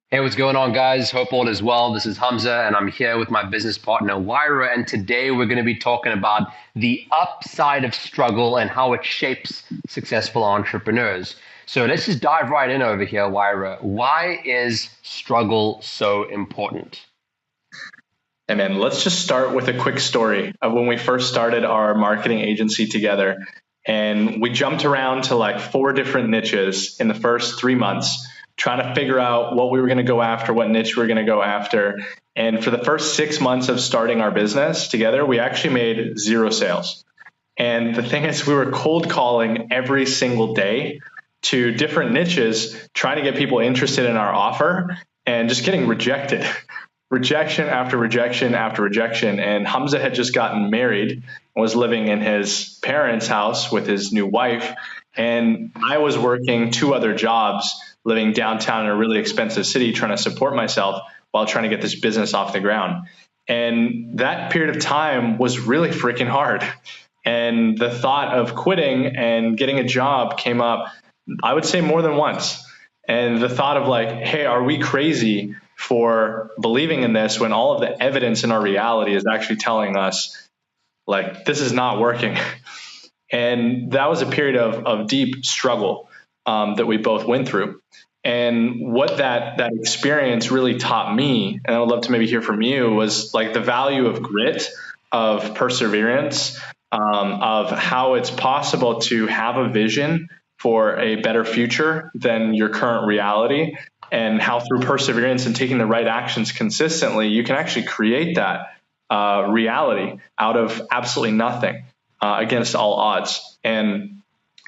Hey, what's going on, guys? Hope all is well. This is Hamza, and I'm here with my business partner, Wyra. And today we're going to be talking about the upside of struggle and how it shapes successful entrepreneurs. So let's just dive right in over here, Wyra. Why is struggle so important? And man, let's just start with a quick story of when we first started our marketing agency together. And we jumped around to like four different niches in the first 3 months, trying to figure out what we were going to go after, what niche we were going to go after. And for the first 6 months of starting our business together, we actually made zero sales. And the thing is, we were cold calling every single day to different niches, trying to get people interested in our offer and just getting rejected. Rejection after rejection after rejection. And Hamza had just gotten married and was living in his parents' house with his new wife. And I was working two other jobs, living downtown in a really expensive city, trying to support myself while trying to get this business off the ground. And that period of time was really freaking hard. And the thought of quitting and getting a job came up, I would say, more than once. And the thought of like, hey, are we crazy for believing in this when all of the evidence in our reality is actually telling us like this is not working? And that was a period of deep struggle that we both went through. And what that experience really taught me, and I would love to maybe hear from you, was like the value of grit, of perseverance, of how it's possible to have a vision for a better future than your current reality, and how through perseverance and taking the right actions consistently, you can actually create that reality out of absolutely nothing, against all odds. And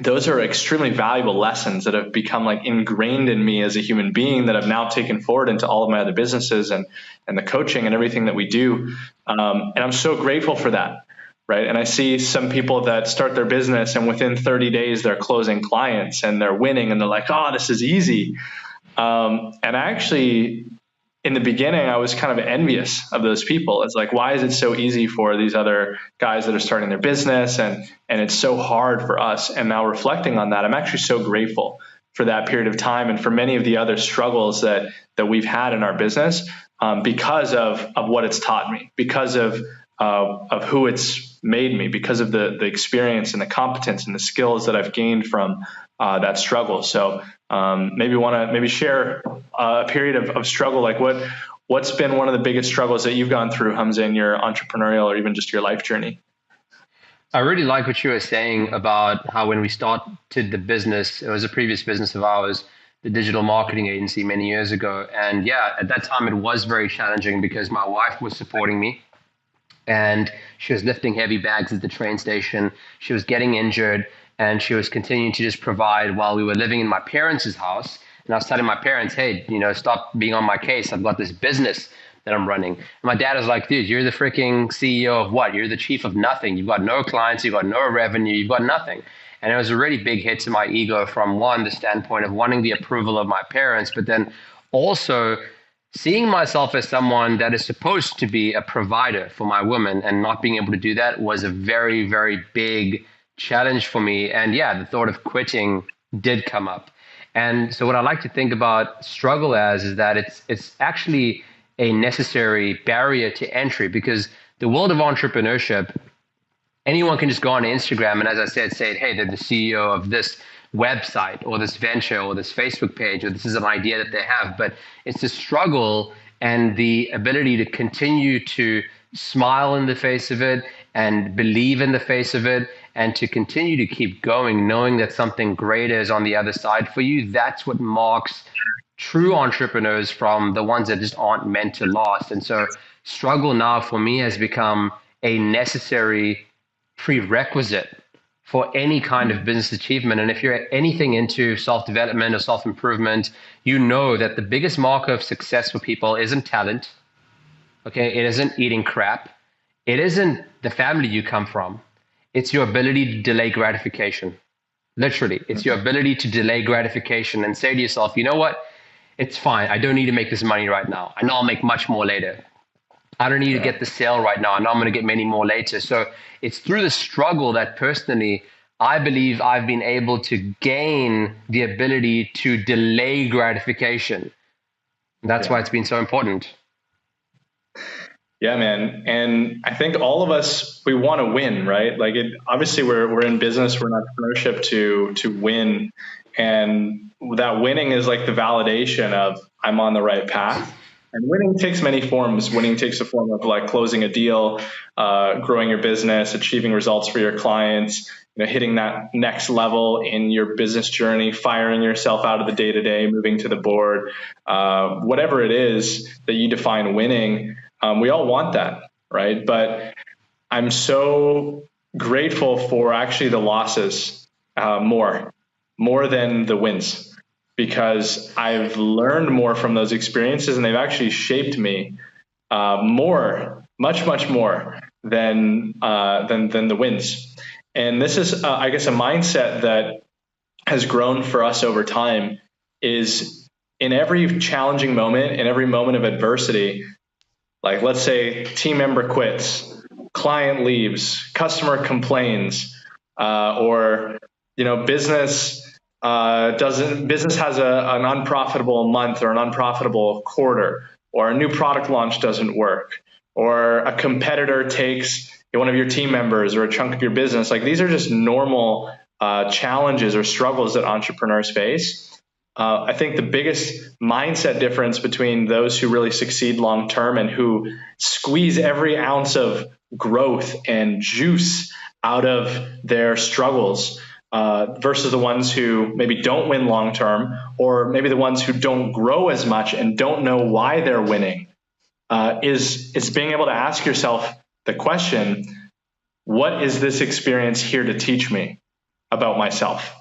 those are extremely valuable lessons that have become like ingrained in me as a human being that I've now taken forward into all of my other businesses and the coaching and everything that we do. And I'm so grateful for that. Right. And I see some people that start their business and within 30 days, they're closing clients and they're winning and they're like, oh, this is easy. And I actually, in the beginning, I was kind of envious of those people. It's like, why is it so easy for these other guys that are starting their business and it's so hard for us? And now reflecting on that, I'm actually so grateful for that period of time and for many of the other struggles that we've had in our business, because of what it's taught me, because of who it's made me, because of the experience and the competence and the skills that I've gained from that struggle. So maybe want to maybe share a period of struggle, like what's been one of the biggest struggles that you've gone through, Hamza, in your entrepreneurial or even just your life journey? I really like what you were saying about how when we started the business, it was a previous business of ours, the digital marketing agency many years ago. And yeah, at that time, it was very challenging because my wife was supporting me and she was lifting heavy bags at the train station. She was getting injured and she was continuing to just provide while we were living in my parents' house. And I was telling my parents, hey, stop being on my case. I've got this business that I'm running. And my dad was like, dude, you're the freaking CEO of what? You're the chief of nothing. You've got no clients, you've got no revenue, you've got nothing. And it was a really big hit to my ego from one, the standpoint of wanting the approval of my parents, but then also seeing myself as someone that is supposed to be a provider for my woman and not being able to do that was a very, very big challenge for me. And yeah, the thought of quitting did come up. And so what I like to think about struggle as is that it's actually a necessary barrier to entry because the world of entrepreneurship, anyone can just go on Instagram and, as I said, say, hey, they're the CEO of this website or this venture or this Facebook page, or this is an idea that they have. But it's the struggle and the ability to continue to smile in the face of it and believe in the face of it and to continue to keep going, knowing that something greater is on the other side for you. That's what marks true entrepreneurs from the ones that just aren't meant to last. And so struggle now for me has become a necessary prerequisite for any kind of business achievement. And if you're anything into self-development or self-improvement, you know that the biggest marker of success for people isn't talent. Okay. It isn't eating crap. It isn't the family you come from. It's your ability to delay gratification. Literally, it's your ability to delay gratification and say to yourself, you know what? It's fine. I don't need to make this money right now. I know I'll make much more later. I don't need to get the sale right now. I know I'm going to get many more later. So it's through the struggle that personally, I believe I've been able to gain the ability to delay gratification. That's why Yeah. it's been so important. Yeah, man. And I think all of us, we want to win, right? Like obviously we're in business, we're in entrepreneurship to win. And that winning is like the validation of I'm on the right path. And winning takes many forms. Winning takes the form of like closing a deal, growing your business, achieving results for your clients, hitting that next level in your business journey, firing yourself out of the day to day, moving to the board, whatever it is that you define winning. We all want that, right? But I'm so grateful for actually the losses more than the wins, because I've learned more from those experiences and they've actually shaped me much more than the wins. And this is, I guess, a mindset that has grown for us over time. Is in every challenging moment, in every moment of adversity, like let's say team member quits, client leaves, customer complains, or business has an unprofitable month or an unprofitable quarter, or a new product launch doesn't work, or a competitor takes one of your team members or a chunk of your business. Like these are just normal challenges or struggles that entrepreneurs face. I think the biggest mindset difference between those who really succeed long term and who squeeze every ounce of growth and juice out of their struggles versus the ones who maybe don't win long term, or maybe the ones who don't grow as much and don't know why they're winning, is being able to ask yourself the question, what is this experience here to teach me about myself?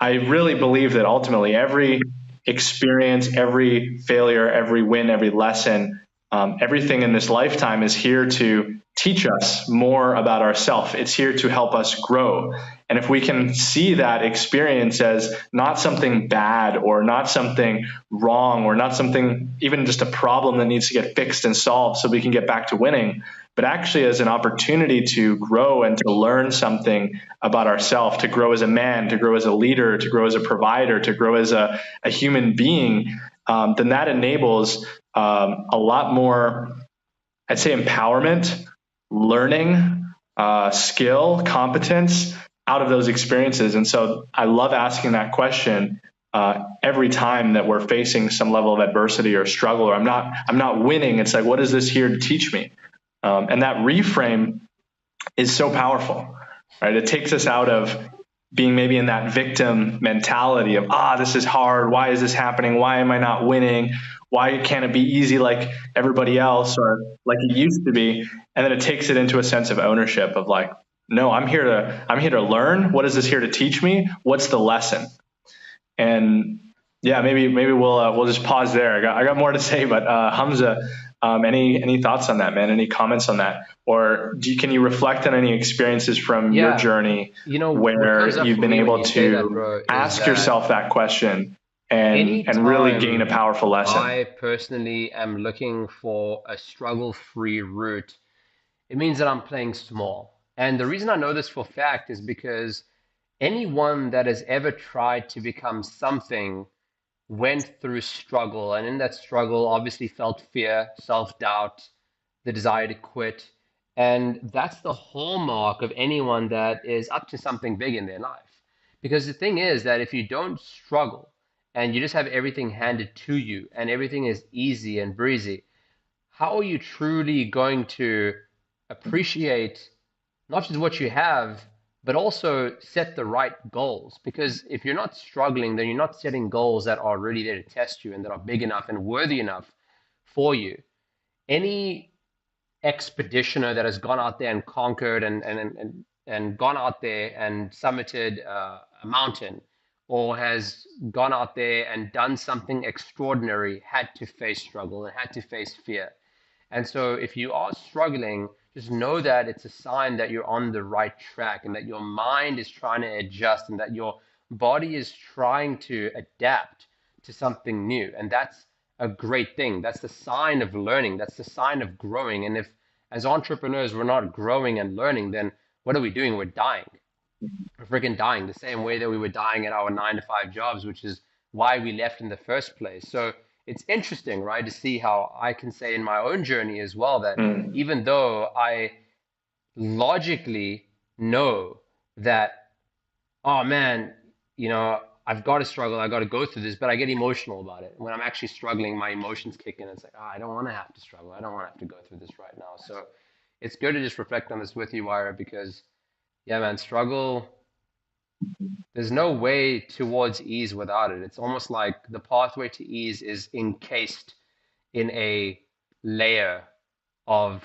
I really believe that ultimately every experience, every failure, every win, every lesson, everything in this lifetime is here to teach us more about ourselves. It's here to help us grow. And if we can see that experience as not something bad or not something wrong or not something, even just a problem that needs to get fixed and solved so we can get back to winning, but actually as an opportunity to grow and to learn something about ourselves, to grow as a man, to grow as a leader, to grow as a provider, to grow as a human being, then that enables a lot more, I'd say, empowerment, learning, skill, competence out of those experiences. And so I love asking that question every time that we're facing some level of adversity or struggle, or I'm not winning. It's like, what is this here to teach me? And that reframe is so powerful, right? It takes us out of being maybe in that victim mentality of, this is hard. Why is this happening? Why am I not winning? Why can't it be easy like everybody else or like it used to be? And then it takes it into a sense of ownership of like, no, I'm here to learn. What is this here to teach me? What's the lesson? And yeah, maybe we'll just pause there. I got more to say, but Hamza, any thoughts on that, man? Any comments on that, or can you reflect on any experiences from your Yeah, journey what comes where up you've for been me when able you say that, to bro, is ask that yourself that question and really gain a anytime powerful lesson? I personally am looking for a struggle-free route, it means that I'm playing small. And the reason I know this for fact is because anyone that has ever tried to become something went through struggle, and in that struggle, obviously felt fear, self-doubt, the desire to quit. And that's the hallmark of anyone that is up to something big in their life. Because the thing is that if you don't struggle and you just have everything handed to you and everything is easy and breezy, how are you truly going to appreciate not just what you have, but also set the right goals? Because if you're not struggling, then you're not setting goals that are really there to test you and that are big enough and worthy enough for you. Any expeditioner that has gone out there and conquered and gone out there and summited a mountain, or has gone out there and done something extraordinary, had to face struggle and had to face fear. And so if you are struggling, just know that it's a sign that you're on the right track and that your mind is trying to adjust and that your body is trying to adapt to something new. And that's a great thing. That's the sign of learning. That's the sign of growing. And if, as entrepreneurs, we're not growing and learning, then what are we doing? We're dying. We're freaking the same way that we were dying at our 9 to 5 jobs, which is why we left in the first place. So it's interesting, right, to see how I can say in my own journey as well that Mm. even though I logically know that, oh man, I've got to struggle, I got to go through this, but I get emotional about it. When I'm actually struggling, my emotions kick in. It's like, oh, I don't want to have to struggle. I don't want to have to go through this right now. So it's good to just reflect on this with you, Wire, because yeah, man, struggle, there's no way towards ease without it. It's almost like the pathway to ease is encased in a layer of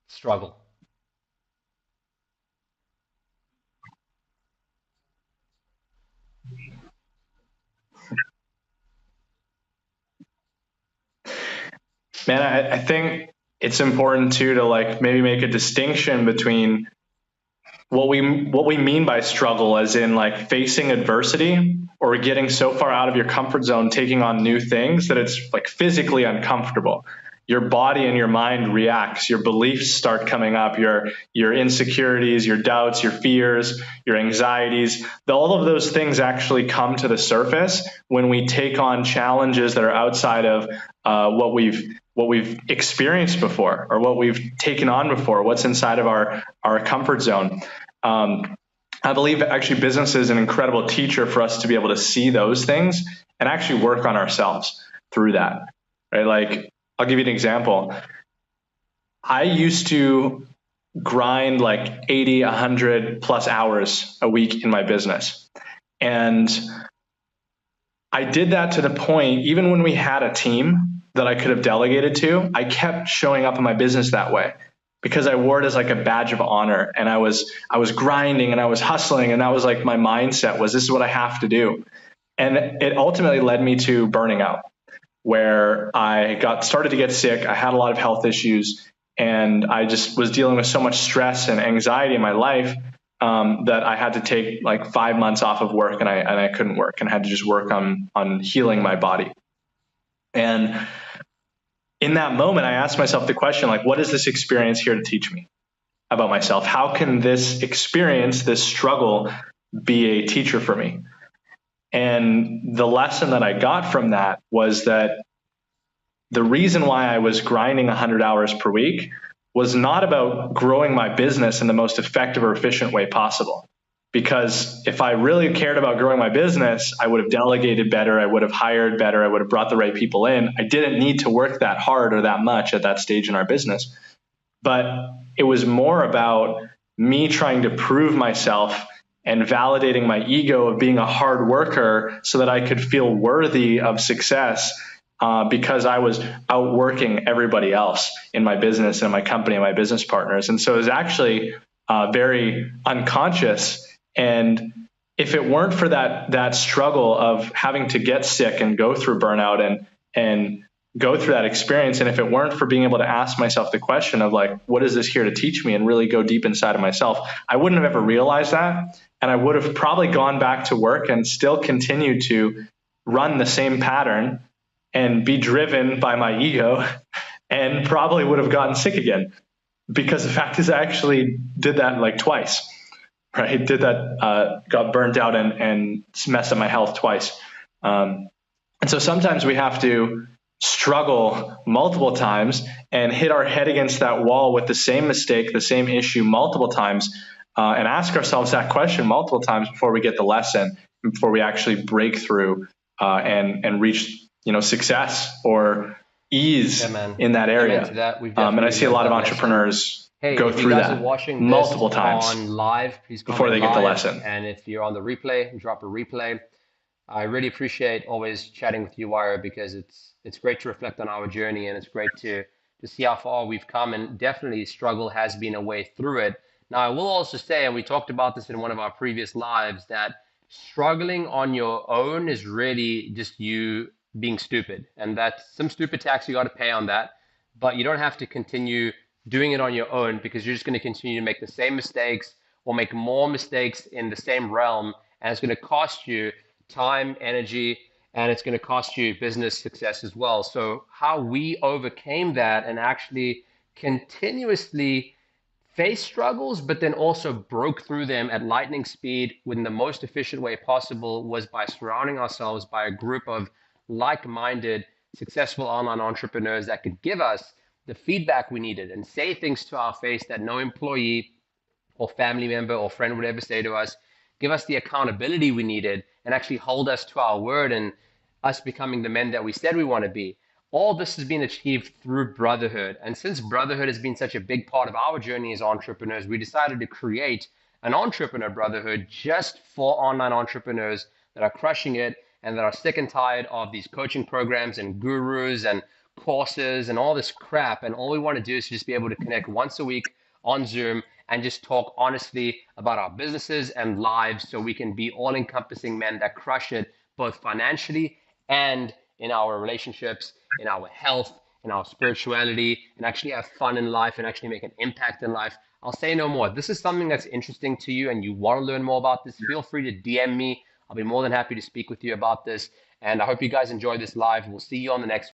struggle. Man, I think it's important too to like maybe make a distinction between what we mean by struggle, as in like facing adversity or getting so far out of your comfort zone, taking on new things that it's like physically uncomfortable. Your body and your mind reacts, your beliefs start coming up, your insecurities, your doubts, your fears, your anxieties. All of those things actually come to the surface when we take on challenges that are outside of what we've experienced before, or what we've taken on before, what's inside of our comfort zone. um, I believe actually business is an incredible teacher for us to be able to see those things and actually work on ourselves through that, right? Like, I'll give you an example. I used to grind like 80, 100 plus hours a week in my business. And I did that to the point, even when we had a team that I could have delegated to, I kept showing up in my business that way because I wore it as like a badge of honor. And I was grinding and I was hustling, and that was like my mindset was, this is what I have to do. And it ultimately led me to burning out, where I got started to get sick. I had a lot of health issues, and I just was dealing with so much stress and anxiety in my life, that I had to take like 5 months off of work, and I couldn't work, and had to just work on healing my body. And in that moment, I asked myself the question, like, what is this experience here to teach me about myself? How can this experience, this struggle, be a teacher for me? And the lesson that I got from that was that the reason why I was grinding 100 hours per week was not about growing my business in the most effective or efficient way possible. Because if I really cared about growing my business, I would have delegated better, I would have hired better, I would have brought the right people in. I didn't need to work that hard or that much at that stage in our business. But it was more about me trying to prove myself and validating my ego of being a hard worker so that I could feel worthy of success, because I was outworking everybody else in my business and my company and my business partners. And so it was actually very unconscious. And if it weren't for that struggle of having to get sick and go through burnout and go through that experience, and if it weren't for being able to ask myself the question of like, what is this here to teach me, and really go deep inside of myself, I wouldn't have ever realized that. And I would have probably gone back to work and still continued to run the same pattern and be driven by my ego, and probably would have gotten sick again. Because the fact is, I actually did that like twice, right? Did that, got burnt out and messed up my health twice. And so sometimes we have to struggle multiple times and hit our head against that wall with the same mistake, the same issue multiple times, and ask ourselves that question multiple times before we get the lesson, before we actually break through, and reach, success or ease in that area. And I see a lot of entrepreneurs go through that multiple times on live, please before they get the live. lesson. And if you're on the replay, drop a replay. I really appreciate always chatting with you, Wire, because it's great to reflect on our journey, and it's great to see how far we've come. And definitely struggle has been a way through it. Now, I will also say, and we talked about this in one of our previous lives, that struggling on your own is really just you being stupid, and that's some stupid tax you got to pay on that. But you don't have to continue doing it on your own, because you're just going to continue to make the same mistakes or make more mistakes in the same realm, and it's going to cost you time, energy, and it's going to cost you business success as well. So how we overcame that and actually continuously face struggles, but then also broke through them at lightning speed in the most efficient way possible, was by surrounding ourselves by a group of like-minded, successful online entrepreneurs that could give us the feedback we needed and say things to our face that no employee or family member or friend would ever say to us, give us the accountability we needed, and actually hold us to our word and us becoming the men that we said we want to be. All this has been achieved through brotherhood. And since brotherhood has been such a big part of our journey as entrepreneurs, we decided to create an entrepreneur brotherhood just for online entrepreneurs that are crushing it and that are sick and tired of these coaching programs and gurus and courses and all this crap. And all we want to do is just be able to connect once a week on Zoom and just talk honestly about our businesses and lives so we can be all encompassing men that crush it both financially and in our relationships, in our health, in our spirituality, and actually have fun in life and actually make an impact in life. I'll say no more. If this is something that's interesting to you and you want to learn more about this, feel free to DM me. I'll be more than happy to speak with you about this. And I hope you guys enjoy this live. We'll see you on the next